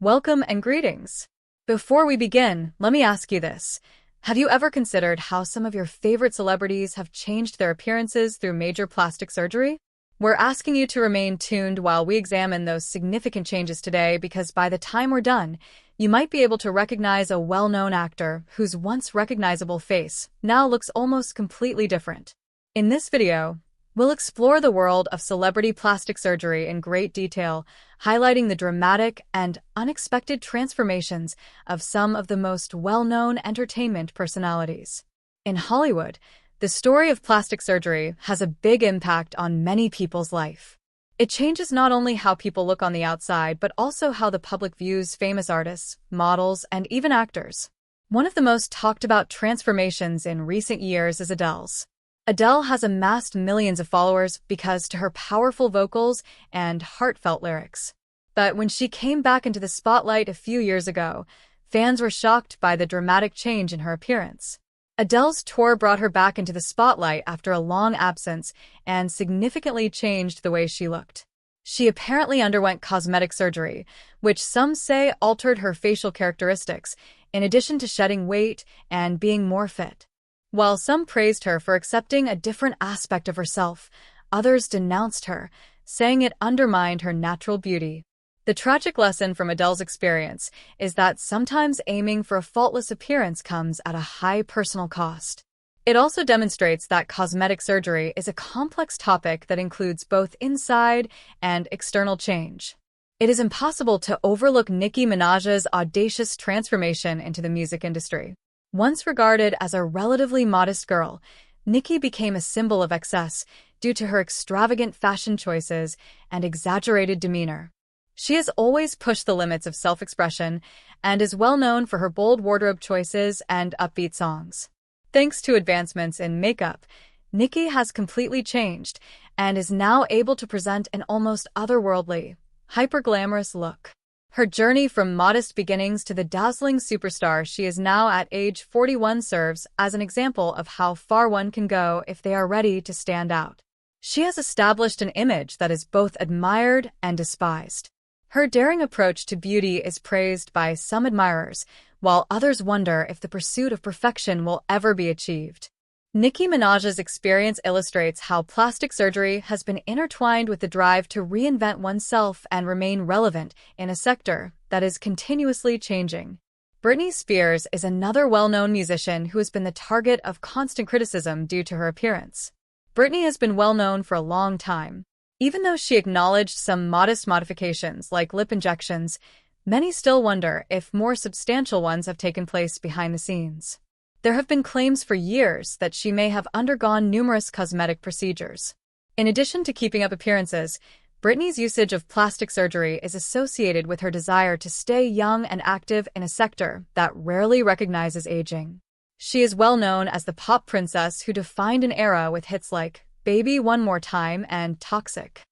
Welcome and greetings. Before we begin, let me ask you this. Have you ever considered how some of your favorite celebrities have changed their appearances through major plastic surgery? We're asking you to remain tuned while we examine those significant changes today because by the time we're done, you might be able to recognize a well-known actor whose once recognizable face now looks almost completely different. In this video, we'll explore the world of celebrity plastic surgery in great detail, highlighting the dramatic and unexpected transformations of some of the most well-known entertainment personalities. In Hollywood, the story of plastic surgery has a big impact on many people's life. It changes not only how people look on the outside, but also how the public views famous artists, models, and even actors. One of the most talked about transformations in recent years is Adele's. Adele has amassed millions of followers because to her powerful vocals and heartfelt lyrics. But when she came back into the spotlight a few years ago, fans were shocked by the dramatic change in her appearance. Adele's tour brought her back into the spotlight after a long absence and significantly changed the way she looked. She apparently underwent cosmetic surgery, which some say altered her facial characteristics, in addition to shedding weight and being more fit. While some praised her for accepting a different aspect of herself, others denounced her, saying it undermined her natural beauty. The tragic lesson from Adele's experience is that sometimes aiming for a faultless appearance comes at a high personal cost. It also demonstrates that cosmetic surgery is a complex topic that includes both inside and external change. It is impossible to overlook Nicki Minaj's audacious transformation into the music industry. Once regarded as a relatively modest girl, Nicki became a symbol of excess due to her extravagant fashion choices and exaggerated demeanor. She has always pushed the limits of self-expression and is well known for her bold wardrobe choices and upbeat songs. Thanks to advancements in makeup, Nicki has completely changed and is now able to present an almost otherworldly, hyper-glamorous look. Her journey from modest beginnings to the dazzling superstar she is now at age 41 serves as an example of how far one can go if they are ready to stand out. She has established an image that is both admired and despised. Her daring approach to beauty is praised by some admirers, while others wonder if the pursuit of perfection will ever be achieved. Nicki Minaj's experience illustrates how plastic surgery has been intertwined with the drive to reinvent oneself and remain relevant in a sector that is continuously changing. Britney Spears is another well-known musician who has been the target of constant criticism due to her appearance. Britney has been well known for a long time. Even though she acknowledged some modest modifications like lip injections, many still wonder if more substantial ones have taken place behind the scenes. There have been claims for years that she may have undergone numerous cosmetic procedures. In addition to keeping up appearances, Britney's usage of plastic surgery is associated with her desire to stay young and active in a sector that rarely recognizes aging. She is well known as the pop princess who defined an era with hits like Baby One More Time and Toxic.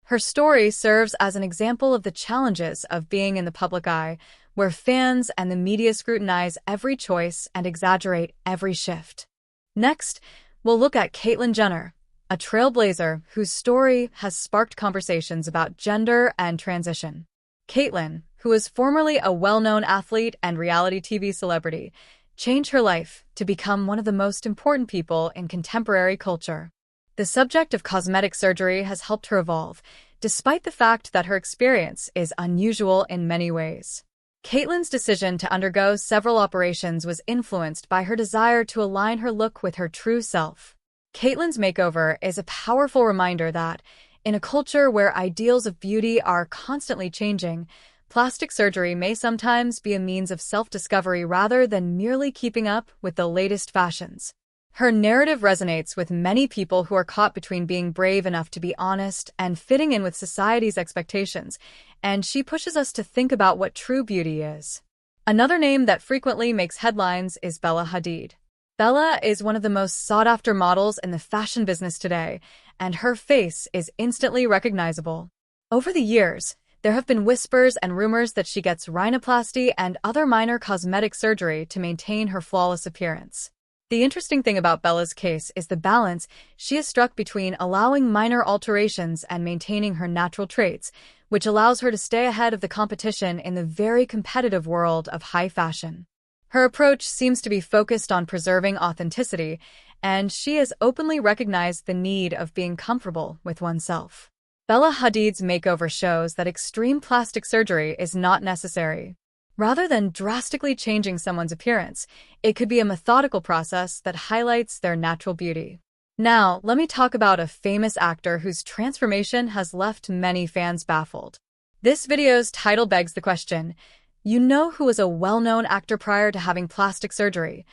Her story serves as an example of the challenges of being in the public eye, where fans and the media scrutinize every choice and exaggerate every shift. Next, we'll look at Caitlyn Jenner, a trailblazer whose story has sparked conversations about gender and transition. Caitlyn, who was formerly a well-known athlete and reality TV celebrity, changed her life to become one of the most important people in contemporary culture. The subject of cosmetic surgery has helped her evolve, despite the fact that her experience is unusual in many ways. Caitlyn's decision to undergo several operations was influenced by her desire to align her look with her true self. Caitlyn's makeover is a powerful reminder that, in a culture where ideals of beauty are constantly changing, plastic surgery may sometimes be a means of self-discovery rather than merely keeping up with the latest fashions. Her narrative resonates with many people who are caught between being brave enough to be honest and fitting in with society's expectations, and she pushes us to think about what true beauty is. Another name that frequently makes headlines is Bella Hadid. Bella is one of the most sought-after models in the fashion business today, and her face is instantly recognizable. Over the years, there have been whispers and rumors that she gets rhinoplasty and other minor cosmetic surgery to maintain her flawless appearance. The interesting thing about Bella's case is the balance she has struck between allowing minor alterations and maintaining her natural traits, which allows her to stay ahead of the competition in the very competitive world of high fashion. Her approach seems to be focused on preserving authenticity, and she has openly recognized the need of being comfortable with oneself. Bella Hadid's makeover shows that extreme plastic surgery is not necessary. Rather than drastically changing someone's appearance, it could be a methodical process that highlights their natural beauty. Now, let me talk about a famous actor whose transformation has left many fans baffled. This video's title begs the question, you know who was a well-known actor prior to having plastic surgery?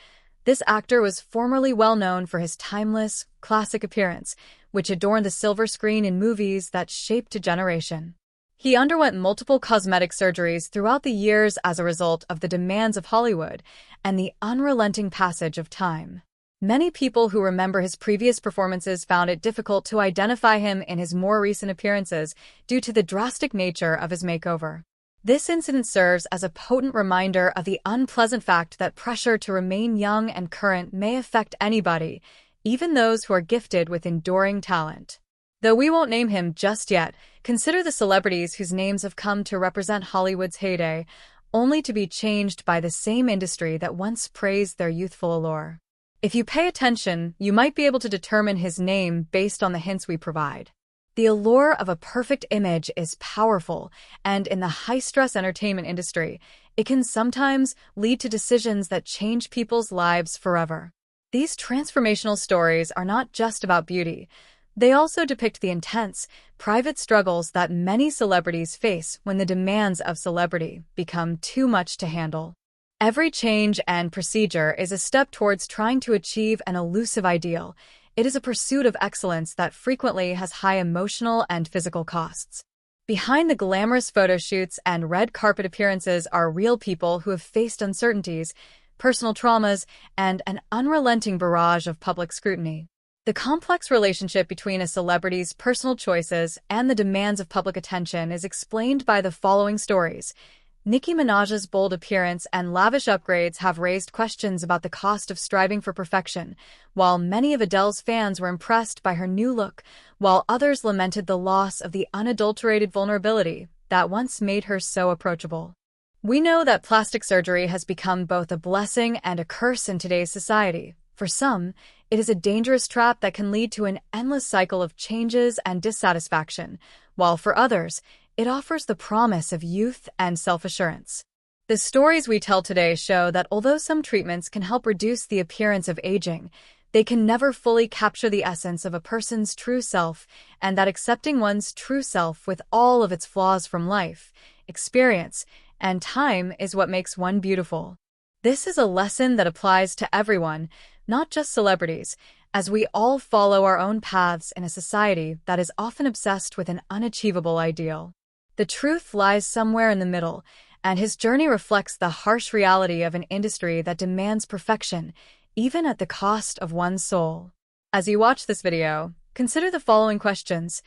This actor was formerly well-known for his timeless, classic appearance, which adorned the silver screen in movies that shaped a generation. He underwent multiple cosmetic surgeries throughout the years as a result of the demands of Hollywood and the unrelenting passage of time. Many people who remember his previous performances found it difficult to identify him in his more recent appearances due to the drastic nature of his makeover. This incident serves as a potent reminder of the unpleasant fact that pressure to remain young and current may affect anybody, even those who are gifted with enduring talent. Though we won't name him just yet, consider the celebrities whose names have come to represent Hollywood's heyday, only to be changed by the same industry that once praised their youthful allure. If you pay attention, you might be able to determine his name based on the hints we provide. The allure of a perfect image is powerful, and in the high-stress entertainment industry, it can sometimes lead to decisions that change people's lives forever. These transformational stories are not just about beauty. They also depict the intense, private struggles that many celebrities face when the demands of celebrity become too much to handle. Every change and procedure is a step towards trying to achieve an elusive ideal. It is a pursuit of excellence that frequently has high emotional and physical costs. Behind the glamorous photo shoots and red carpet appearances are real people who have faced uncertainties, personal traumas, and an unrelenting barrage of public scrutiny. The complex relationship between a celebrity's personal choices and the demands of public attention is explained by the following stories. Nicki Minaj's bold appearance and lavish upgrades have raised questions about the cost of striving for perfection, while many of Adele's fans were impressed by her new look, while others lamented the loss of the unadulterated vulnerability that once made her so approachable. We know that plastic surgery has become both a blessing and a curse in today's society. For some, it is a dangerous trap that can lead to an endless cycle of changes and dissatisfaction, while for others, it offers the promise of youth and self-assurance. The stories we tell today show that although some treatments can help reduce the appearance of aging, they can never fully capture the essence of a person's true self, and that accepting one's true self with all of its flaws from life, experience, and time is what makes one beautiful. This is a lesson that applies to everyone, not just celebrities, as we all follow our own paths in a society that is often obsessed with an unachievable ideal. The truth lies somewhere in the middle, and his journey reflects the harsh reality of an industry that demands perfection, even at the cost of one's soul. As you watch this video, consider the following questions.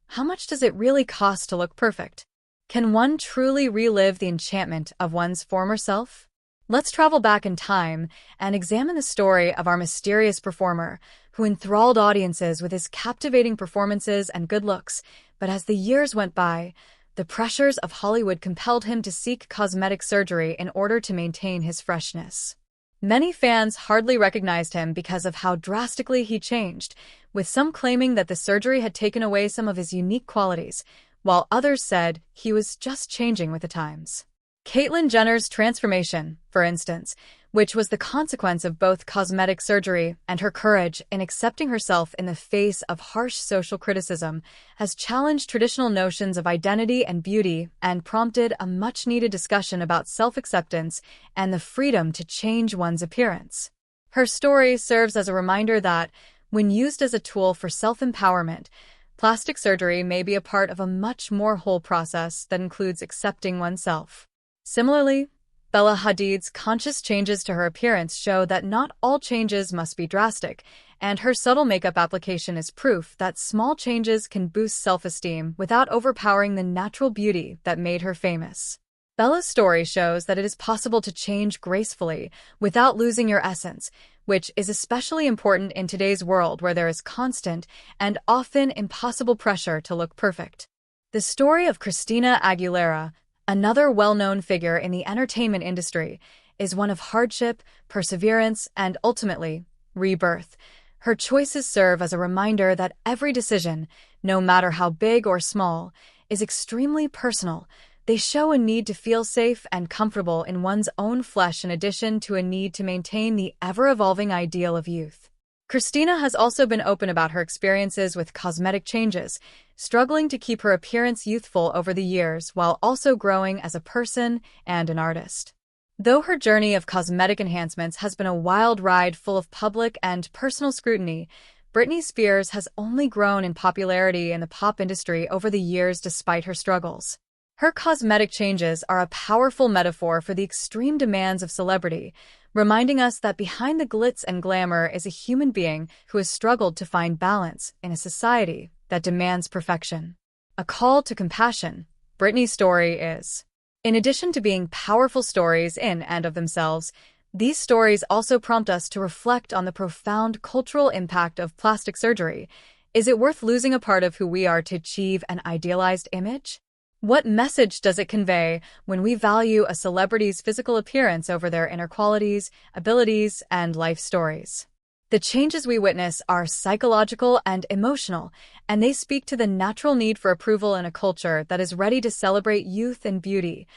How much does it really cost to look perfect? Can one truly relive the enchantment of one's former self? Let's travel back in time and examine the story of our mysterious performer, who enthralled audiences with his captivating performances and good looks, but as the years went by, the pressures of Hollywood compelled him to seek cosmetic surgery in order to maintain his freshness. Many fans hardly recognized him because of how drastically he changed, with some claiming that the surgery had taken away some of his unique qualities, while others said he was just changing with the times. Caitlyn Jenner's transformation, for instance, which was the consequence of both cosmetic surgery and her courage in accepting herself in the face of harsh social criticism, has challenged traditional notions of identity and beauty and prompted a much-needed discussion about self-acceptance and the freedom to change one's appearance. Her story serves as a reminder that, when used as a tool for self-empowerment, plastic surgery may be a part of a much more whole process that includes accepting oneself. Similarly, Bella Hadid's conscious changes to her appearance show that not all changes must be drastic, and her subtle makeup application is proof that small changes can boost self-esteem without overpowering the natural beauty that made her famous. Bella's story shows that it is possible to change gracefully without losing your essence, which is especially important in today's world where there is constant and often impossible pressure to look perfect. The story of Christina Aguilera, another well-known figure in the entertainment industry, is one of hardship, perseverance, and ultimately, rebirth. Her choices serve as a reminder that every decision, no matter how big or small, is extremely personal. They show a need to feel safe and comfortable in one's own flesh in addition to a need to maintain the ever-evolving ideal of youth. Christina has also been open about her experiences with cosmetic changes, struggling to keep her appearance youthful over the years while also growing as a person and an artist. Though her journey of cosmetic enhancements has been a wild ride full of public and personal scrutiny, Britney Spears has only grown in popularity in the pop industry over the years despite her struggles. Her cosmetic changes are a powerful metaphor for the extreme demands of celebrity, reminding us that behind the glitz and glamour is a human being who has struggled to find balance in a society that demands perfection. A call to compassion, Britney's story is. In addition to being powerful stories in and of themselves, these stories also prompt us to reflect on the profound cultural impact of plastic surgery. Is it worth losing a part of who we are to achieve an idealized image? What message does it convey when we value a celebrity's physical appearance over their inner qualities, abilities, and life stories? The changes we witness are psychological and emotional, and they speak to the natural need for approval in a culture that is ready to celebrate youth and beauty,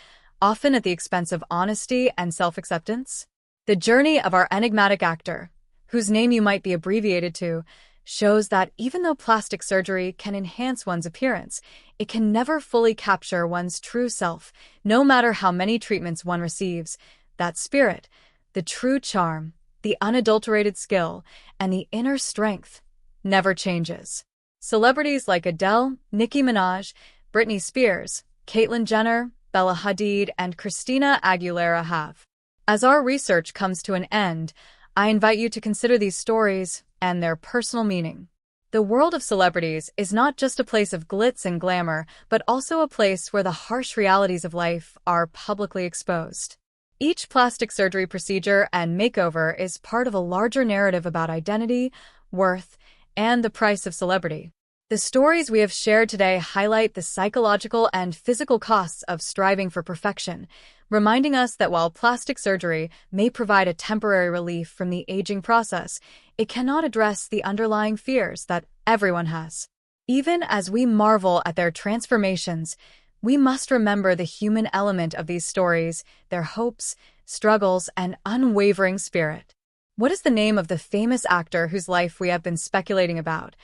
often at the expense of honesty and self-acceptance. The journey of our enigmatic actor, whose name you might be abbreviated to, shows that even though plastic surgery can enhance one's appearance, it can never fully capture one's true self, no matter how many treatments one receives. That spirit, the true charm, the unadulterated skill, and the inner strength never changes. Celebrities like Adele, Nicki Minaj, Britney Spears, Caitlyn Jenner, Bella Hadid, and Christina Aguilera have. As our research comes to an end, I invite you to consider these stories and their personal meaning. The world of celebrities is not just a place of glitz and glamour, but also a place where the harsh realities of life are publicly exposed. Each plastic surgery procedure and makeover is part of a larger narrative about identity, worth, and the price of celebrity. The stories we have shared today highlight the psychological and physical costs of striving for perfection, reminding us that while plastic surgery may provide a temporary relief from the aging process, it cannot address the underlying fears that everyone has. Even as we marvel at their transformations, we must remember the human element of these stories, their hopes, struggles, and unwavering spirit. What is the name of the famous actor whose life we have been speculating about?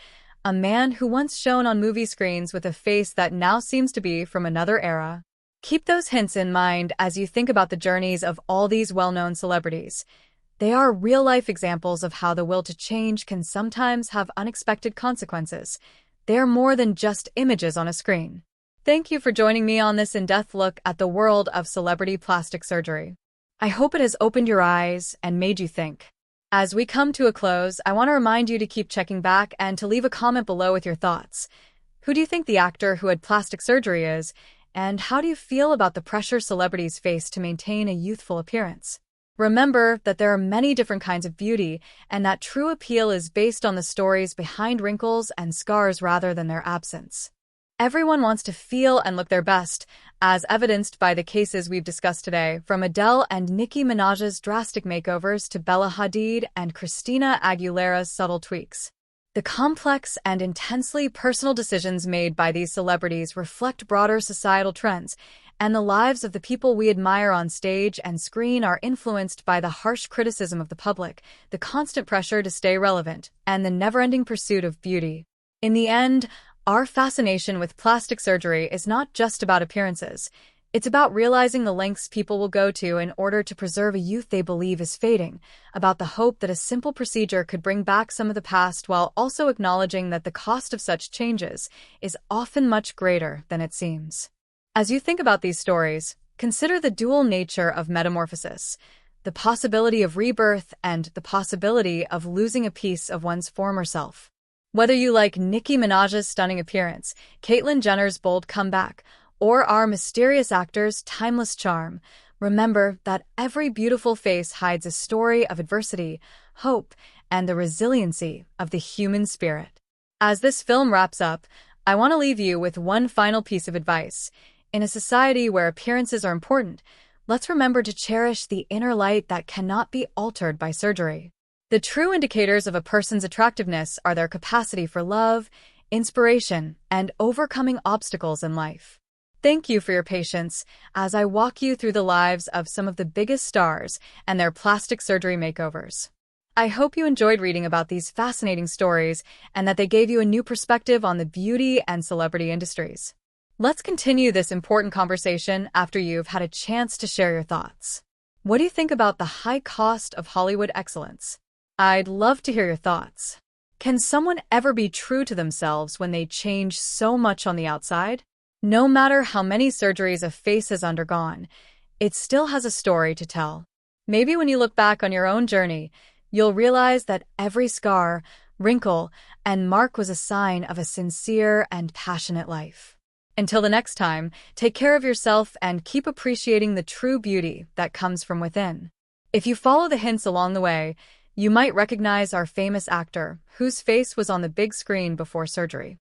A man who once shone on movie screens with a face that now seems to be from another era. Keep those hints in mind as you think about the journeys of all these well-known celebrities. They are real-life examples of how the will to change can sometimes have unexpected consequences. They are more than just images on a screen. Thank you for joining me on this in-depth look at the world of celebrity plastic surgery. I hope it has opened your eyes and made you think. As we come to a close, I want to remind you to keep checking back and to leave a comment below with your thoughts. Who do you think the actor who had plastic surgery is? And how do you feel about the pressure celebrities face to maintain a youthful appearance? Remember that there are many different kinds of beauty, and that true appeal is based on the stories behind wrinkles and scars rather than their absence. Everyone wants to feel and look their best, as evidenced by the cases we've discussed today, from Adele and Nicki Minaj's drastic makeovers to Bella Hadid and Christina Aguilera's subtle tweaks. The complex and intensely personal decisions made by these celebrities reflect broader societal trends, and the lives of the people we admire on stage and screen are influenced by the harsh criticism of the public, the constant pressure to stay relevant, and the never-ending pursuit of beauty. In the end, our fascination with plastic surgery is not just about appearances. It's about realizing the lengths people will go to in order to preserve a youth they believe is fading, about the hope that a simple procedure could bring back some of the past while also acknowledging that the cost of such changes is often much greater than it seems. As you think about these stories, consider the dual nature of metamorphosis, the possibility of rebirth and the possibility of losing a piece of one's former self. Whether you like Nicki Minaj's stunning appearance, Caitlyn Jenner's bold comeback, or our mysterious actor's timeless charm, remember that every beautiful face hides a story of adversity, hope, and the resiliency of the human spirit. As this film wraps up, I want to leave you with one final piece of advice. In a society where appearances are important, let's remember to cherish the inner light that cannot be altered by surgery. The true indicators of a person's attractiveness are their capacity for love, inspiration, and overcoming obstacles in life. Thank you for your patience as I walk you through the lives of some of the biggest stars and their plastic surgery makeovers. I hope you enjoyed reading about these fascinating stories and that they gave you a new perspective on the beauty and celebrity industries. Let's continue this important conversation after you've had a chance to share your thoughts. What do you think about the high cost of Hollywood excellence? I'd love to hear your thoughts. Can someone ever be true to themselves when they change so much on the outside? No matter how many surgeries a face has undergone, it still has a story to tell. Maybe when you look back on your own journey, you'll realize that every scar, wrinkle, and mark was a sign of a sincere and passionate life. Until the next time, take care of yourself and keep appreciating the true beauty that comes from within. If you follow the hints along the way, you might recognize our famous actor, whose face was on the big screen before surgery.